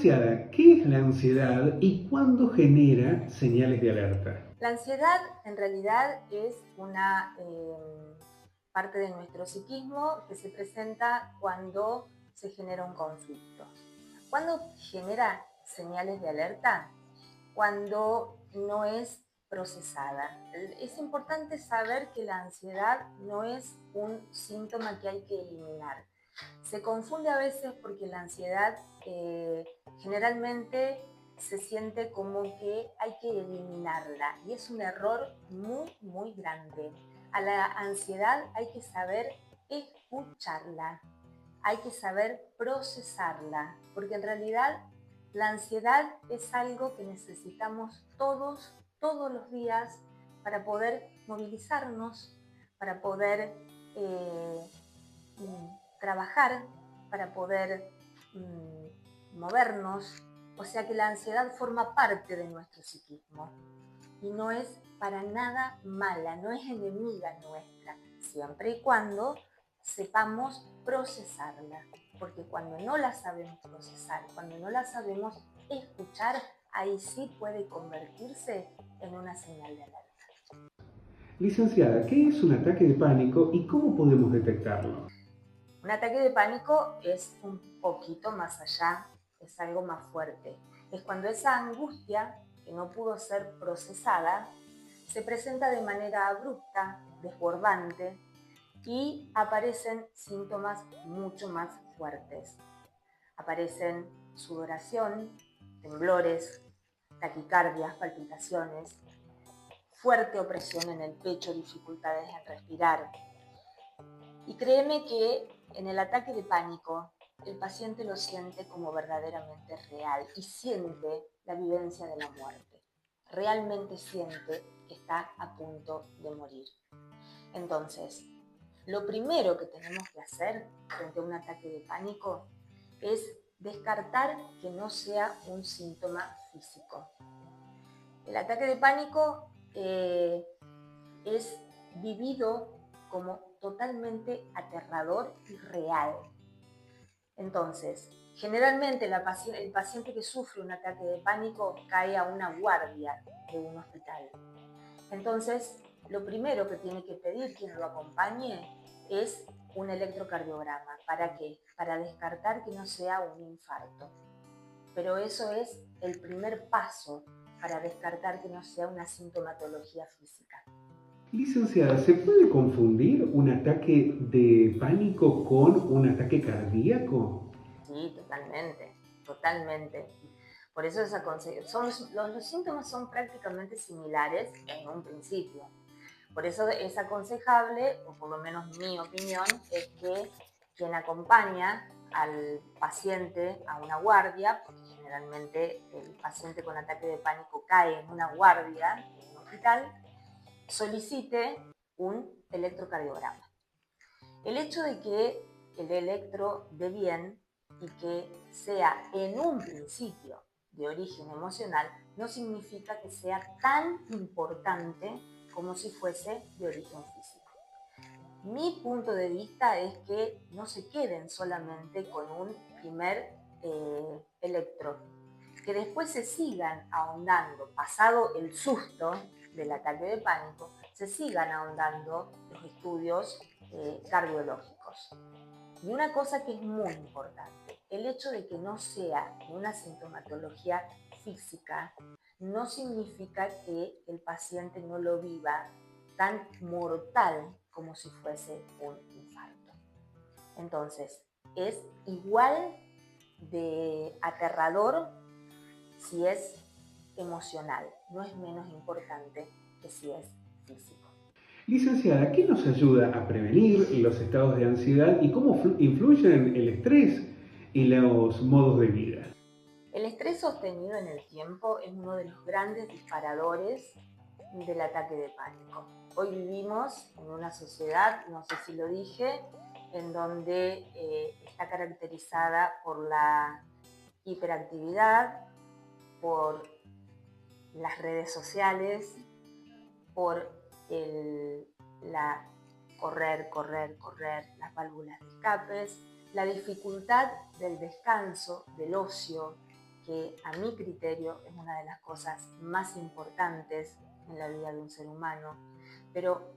Licenciada, ¿qué es la ansiedad y cuándo genera señales de alerta? La ansiedad en realidad es una parte de nuestro psiquismo que se presenta cuando se genera un conflicto. ¿Cuándo genera señales de alerta? Cuando no es procesada. Es importante saber que la ansiedad no es un síntoma que hay que eliminar. Se confunde a veces porque la ansiedad generalmente se siente como que hay que eliminarla y es un error muy, muy grande. A la ansiedad hay que saber escucharla, hay que saber procesarla, porque en realidad la ansiedad es algo que necesitamos todos los días para poder movilizarnos, para poder eh, trabajar, para poder movernos. O sea que la ansiedad forma parte de nuestro psiquismo y no es para nada mala, no es enemiga nuestra, siempre y cuando sepamos procesarla. Porque cuando no la sabemos procesar, cuando no la sabemos escuchar, ahí sí puede convertirse en una señal de alerta. Licenciada, ¿qué es un ataque de pánico y cómo podemos detectarlo? Un ataque de pánico es un poquito más allá, es algo más fuerte. Es cuando esa angustia que no pudo ser procesada se presenta de manera abrupta, desbordante y aparecen síntomas mucho más fuertes. Aparecen sudoración, temblores, taquicardias, palpitaciones, fuerte opresión en el pecho, dificultades en respirar. Y créeme que en el ataque de pánico el paciente lo siente como verdaderamente real y siente la vivencia de la muerte. Realmente siente que está a punto de morir. Entonces, lo primero que tenemos que hacer frente a un ataque de pánico es descartar que no sea un síntoma físico. El ataque de pánico es vivido como totalmente aterrador y real. Entonces, generalmente el paciente que sufre un ataque de pánico cae a una guardia de un hospital. Entonces, lo primero que tiene que pedir quien lo acompañe es un electrocardiograma. ¿Para qué? Para descartar que no sea un infarto. Pero eso es el primer paso para descartar que no sea una sintomatología física. Licenciada, ¿se puede confundir un ataque de pánico con un ataque cardíaco? Sí, totalmente, totalmente. Por eso los síntomas son prácticamente similares en un principio. Por eso es aconsejable, o por lo menos mi opinión, es que quien acompaña al paciente a una guardia, porque generalmente el paciente con ataque de pánico cae en una guardia en un hospital, solicite un electrocardiograma. El hecho de que el electro dé bien y que sea en un principio de origen emocional no significa que sea tan importante como si fuese de origen físico. Mi punto de vista es que no se queden solamente con un primer electro, que después se sigan ahondando, pasado el susto del ataque de pánico, se sigan ahondando los estudios cardiológicos. Y una cosa que es muy importante, el hecho de que no sea una sintomatología física no significa que el paciente no lo viva tan mortal como si fuese un infarto. Entonces, es igual de aterrador si es emocional, no es menos importante que si es físico. Licenciada, ¿qué nos ayuda a prevenir los estados de ansiedad y cómo influyen el estrés y los modos de vida? El estrés sostenido en el tiempo es uno de los grandes disparadores del ataque de pánico. Hoy vivimos en una sociedad, no sé si lo dije, en donde está caracterizada por la hiperactividad, por las redes sociales, por la correr, las válvulas de escapes, la dificultad del descanso, del ocio, que a mi criterio es una de las cosas más importantes en la vida de un ser humano, pero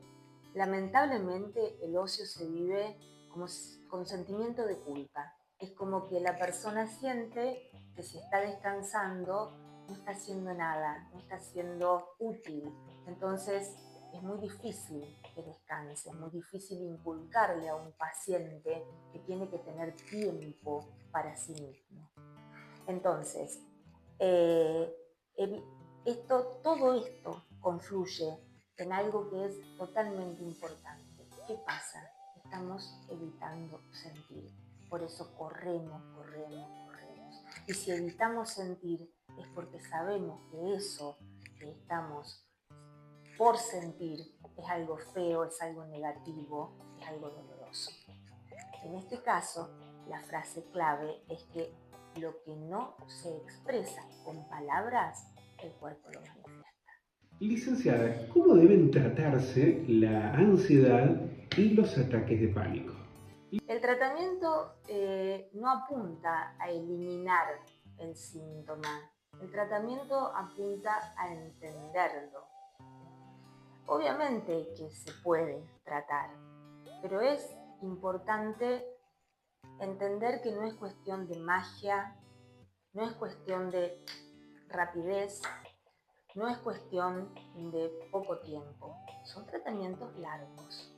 lamentablemente el ocio se vive como con sentimiento de culpa. Es como que la persona siente que si está descansando no está haciendo nada, no está siendo útil. Entonces es muy difícil que descanse, es muy difícil inculcarle a un paciente que tiene que tener tiempo para sí mismo. Entonces, eh, todo esto confluye en algo que es totalmente importante. ¿Qué pasa? Estamos evitando sentir. Por eso corremos. Y si evitamos sentir es porque sabemos que eso que estamos por sentir es algo feo, es algo negativo, es algo doloroso. En este caso, la frase clave es que lo que no se expresa con palabras, el cuerpo lo manifiesta. Licenciada, ¿cómo deben tratarse la ansiedad y los ataques de pánico? El tratamiento no apunta a eliminar el síntoma, el tratamiento apunta a entenderlo. Obviamente que se puede tratar, pero es importante entender que no es cuestión de magia, no es cuestión de rapidez, no es cuestión de poco tiempo, son tratamientos largos.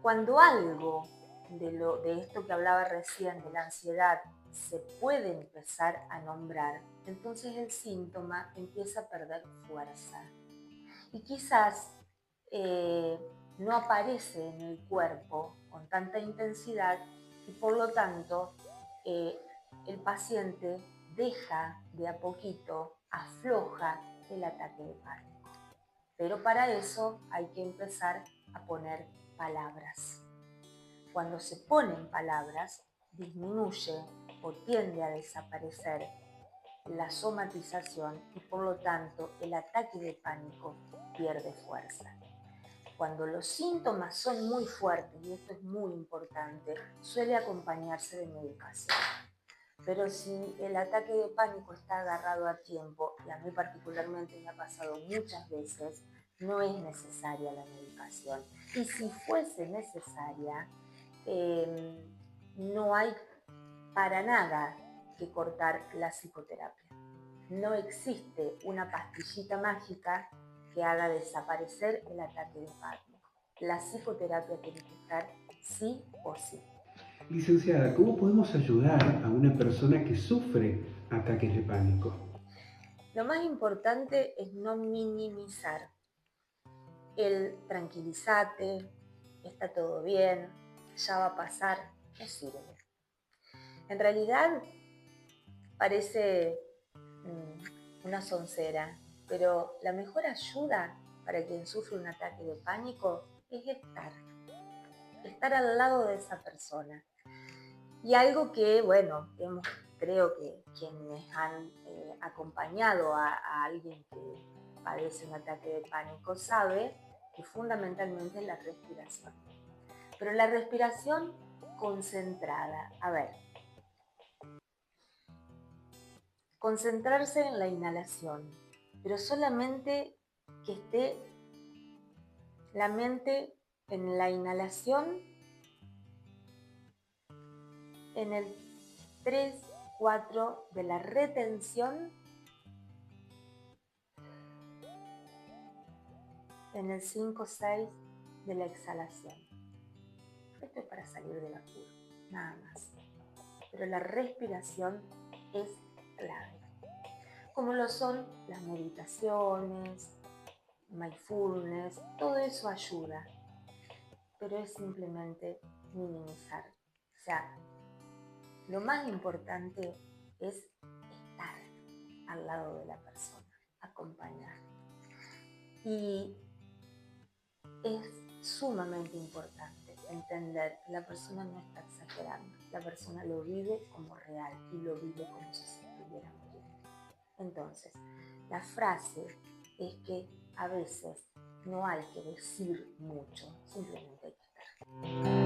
Cuando algo de esto que hablaba recién, de la ansiedad, se puede empezar a nombrar, entonces el síntoma empieza a perder fuerza. Y quizás no aparece en el cuerpo con tanta intensidad y por lo tanto el paciente deja de a poquito, afloja el ataque de pánico. Pero para eso hay que empezar a poner palabras. Cuando se ponen palabras, disminuye o tiende a desaparecer la somatización y por lo tanto el ataque de pánico pierde fuerza. Cuando los síntomas son muy fuertes, y esto es muy importante, suele acompañarse de medicación. Pero si el ataque de pánico está agarrado a tiempo, y a mí particularmente me ha pasado muchas veces, no es necesaria la medicación. Y si fuese necesaria, no hay para nada que cortar la psicoterapia. No existe una pastillita mágica que haga desaparecer el ataque de pánico. La psicoterapia tiene que estar sí o sí. Licenciada, ¿cómo podemos ayudar a una persona que sufre ataques de pánico? Lo más importante es no minimizar. El tranquilizate, está todo bien, ya va a pasar, no sirve. En realidad parece una soncera, pero la mejor ayuda para quien sufre un ataque de pánico es estar al lado de esa persona. Y algo que, bueno, creo que quienes han acompañado a alguien que padece un ataque de pánico sabe que fundamentalmente es la respiración. Pero la respiración concentrada. A ver, concentrarse en la inhalación, pero solamente que esté la mente en la inhalación en el 3-4 de la retención, en el 5-6 de la exhalación. Esto es para salir del apuro, nada más. Pero la respiración es clave, como lo son las meditaciones, mindfulness, todo eso ayuda, pero es simplemente minimizar. O sea, lo más importante es estar al lado de la persona, acompañar. Y es sumamente importante entender que la persona no está exagerando, la persona lo vive como real y lo vive como si se estuviera muriendo. Entonces, la frase es que a veces no hay que decir mucho, simplemente hay que estar.